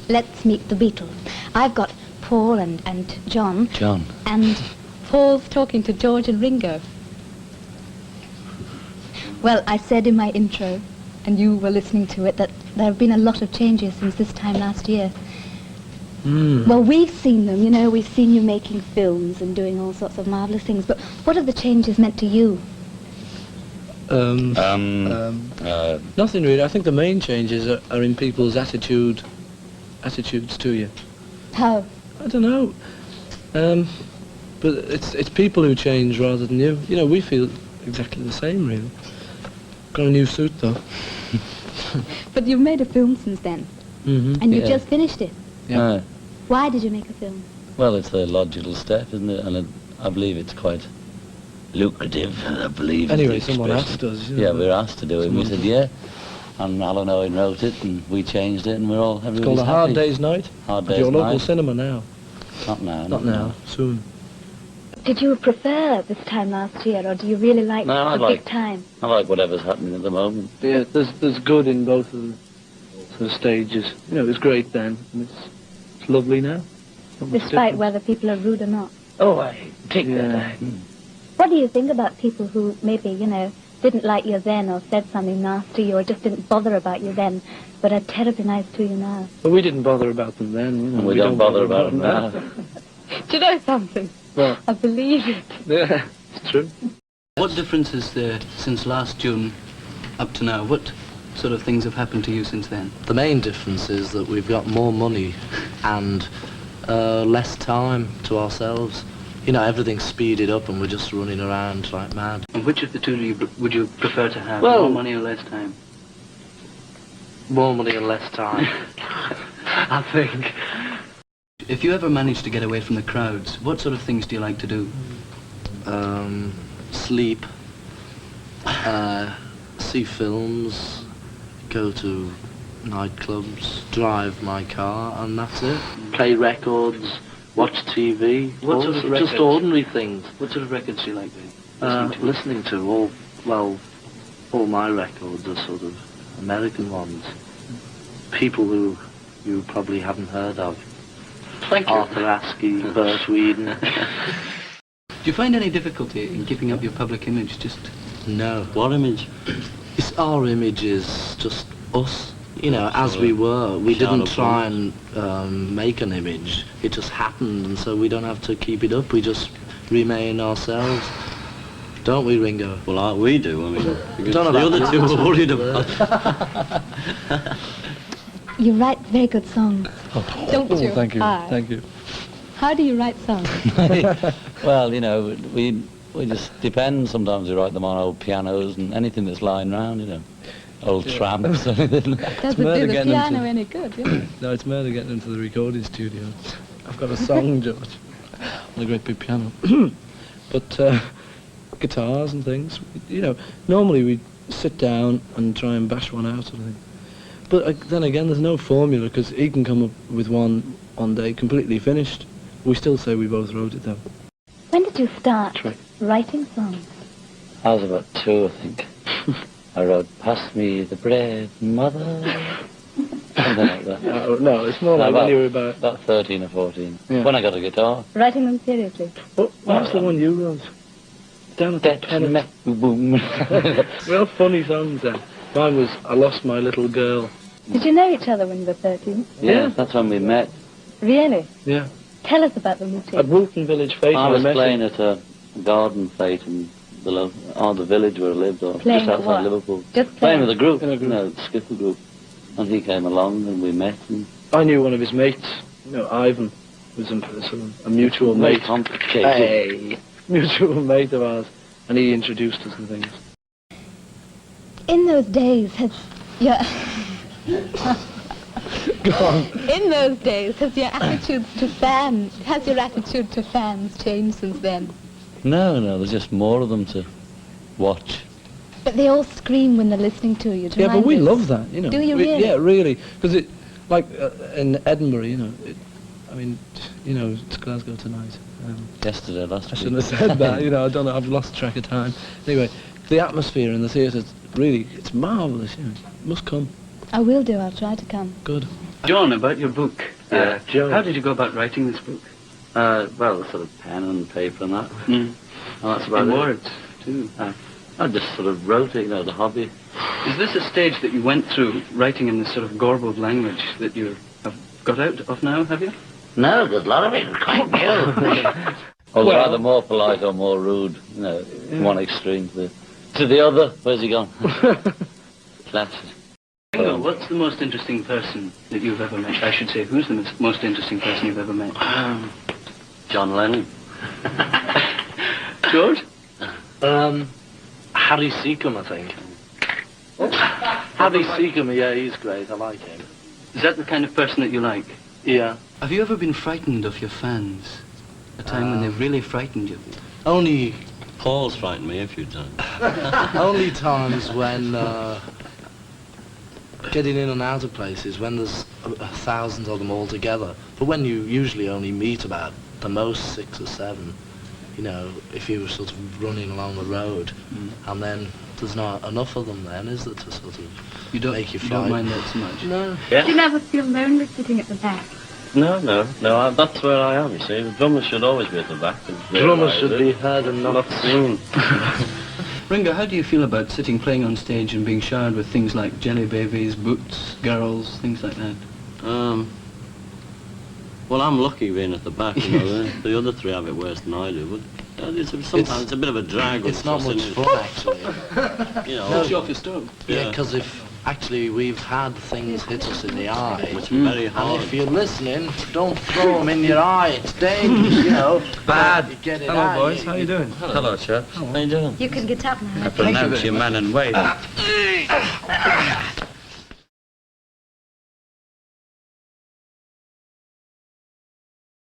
let's meet the Beatles. I've got Paul and John. John. And Paul's talking to George and Ringo. Well, I said in my intro, and you were listening to it, that there have been a lot of changes since this time last year. Well, we've seen them, you know, we've seen you making films and doing all sorts of marvellous things, but what have the changes meant to you? Nothing really. I think the main changes are in people's attitudes to you. How? I don't know. But it's people who change rather than you. You know, we feel exactly the same, really. Got a new suit, though. But you've made a film since then, and you just finished it. Yeah. Why did you make a film? Well, it's a logical step, isn't it? And I believe it's quite lucrative. I believe. Anyway, someone asked us. Yeah, we were asked to do it. And we said yeah, and Alan Owen wrote it, and we changed it, and we're all. It's called A Hard Day's Night. Hard At Day's your local Night. cinema now. Not now. Not now. Soon. Did you prefer this time last year, or do you really like big time? I like whatever's happening at the moment. Yeah, there's good in both of the stages. You know, it was great then, and it's lovely now. Despite whether people are rude or not. Oh, I take that. What do you think about people who maybe, you know, didn't like you then, or said something nasty, or just didn't bother about you then, but are terribly nice to you now? But we didn't bother about them then, you know. And we don't bother about them now. Do you know something? Well, I believe it. yeah, it's true. What difference is there since last June up to now? What sort of things have happened to you since then? The main difference is that we've got more money and less time to ourselves. You know, everything's speeded up and we're just running around like mad. And which of the two would you prefer to have? Well, more money or less time? More money and less time, I think. If you ever manage to get away from the crowds, what sort of things do you like to do? Sleep, see films, go to nightclubs, drive my car, and that's it. Play records, watch TV. What sort of records? Just ordinary things. What sort of records do you like doing? Listening to all my records are sort of American ones. People who you probably haven't heard of. Thank you. Arthur Askey, Bert Whedon. Do you find any difficulty in keeping up your public image? Just No. What image? It's our image is just us. You know, as we were. We didn't try and make an image. It just happened, and so we don't have to keep it up. We just remain ourselves. Don't we, Ringo? Well, we do. I mean, because Don't know the about other two that. were worried about. You write very good songs. Don't you? Thank you. Ah. Thank you. How do you write songs? Well, you know, we just depend. Sometimes we write them on old pianos and anything that's lying around, you know. Old tramps, anything. Doesn't do murder the getting piano into- any good, yeah? No, it's murder getting into the recording studio. I've got a song, George, on a great big piano. But guitars and things, you know, normally we sit down and try and bash one out, sort of thing. But then again, there's no formula, because he can come up with one day completely finished. We still say we both wrote it, though. When did you start Right. writing songs? I was about 2, I think. I wrote, "Pass me the bread, mother." Something like that. No, it's more like when you were about... About 13 or 14. Yeah. When I got a guitar. Writing them seriously? What was the one you wrote? Down at the pen. Boom. Real funny songs then. Mine was I Lost My Little Girl. Did you know each other when you were 13? Yeah, that's when we met. Really? Yeah. Tell us about the meeting. At Woolton Village Fete. I was met playing him. at a garden fete in the village where I lived, or Playing just at what? outside Liverpool. Just Playing with a group, In a group. the skiffle group. And he came along and we met. And I knew one of his mates, you know, Ivan, was sort of a mutual very mate. complicated. Hey, mutual mate of ours, and he introduced us and things. In those days, has your... Go on. In those days, has your attitude to fans changed since then? No, there's just more of them to watch. But they all scream when they're listening to you. Yeah, but we love that, you know. Do you really? Yeah, really, because it, like in Edinburgh, you know, I mean, you know, it's Glasgow tonight. Yesterday, last I week. shouldn't have said that, you know, I don't know, I've lost track of time. Anyway, the atmosphere in the theatre, really, it's marvellous, you know, must come. I will do, I'll try to come. Good. John, about your book. Yeah, John. How did you go about writing this book? Well, sort of pen and paper and that. Mm. And that's about In it. words, too. I just sort of wrote it, as a hobby. Is this a stage that you went through, writing in this sort of garbled language that you have got out of now, have you? No, there's a lot of it quite new. Or Well- either more polite or more rude, from one extreme to the other. Where's he gone? Flat. Ringo, what's the most interesting person that you've ever met? I should say, who's the most interesting person you've ever met? John Lennon. George? Harry Seacombe, I think. Harry Seacombe, yeah, he's great. I like him. Is that the kind of person that you like? Yeah. Have you ever been frightened of your fans? A time when they've really frightened you? Only Paul's frightened me a few times. only times when getting in and out of places, when there's thousands of them all together. But when you usually only meet about the most 6 or 7, if you were sort of running along the road, and then there's not enough of them then, is there, to sort of You don't, make you you don't frightened? mind that so much? No. Do you never feel lonely sitting at the back? No, that's where I am, you see. The drummer should always be at the back. Drummers should be heard and not seen. Ringo, how do you feel about playing on stage and being showered with things like jelly babies, boots, girls, things like that? Well, I'm lucky being at the back, the other 3 have it worse than I do, but sometimes it's a bit of a drag. It's not much fun, actually. Push you off your stove. Yeah, because if actually we've had things hit us in the eye, Which is very and hard. if you're listening, don't throw them in your eye. It's dangerous, Bad. You get it Hello, out, boys. How you doing? Hello, chap. How you doing? You can get up now. I pronounce you man and wait.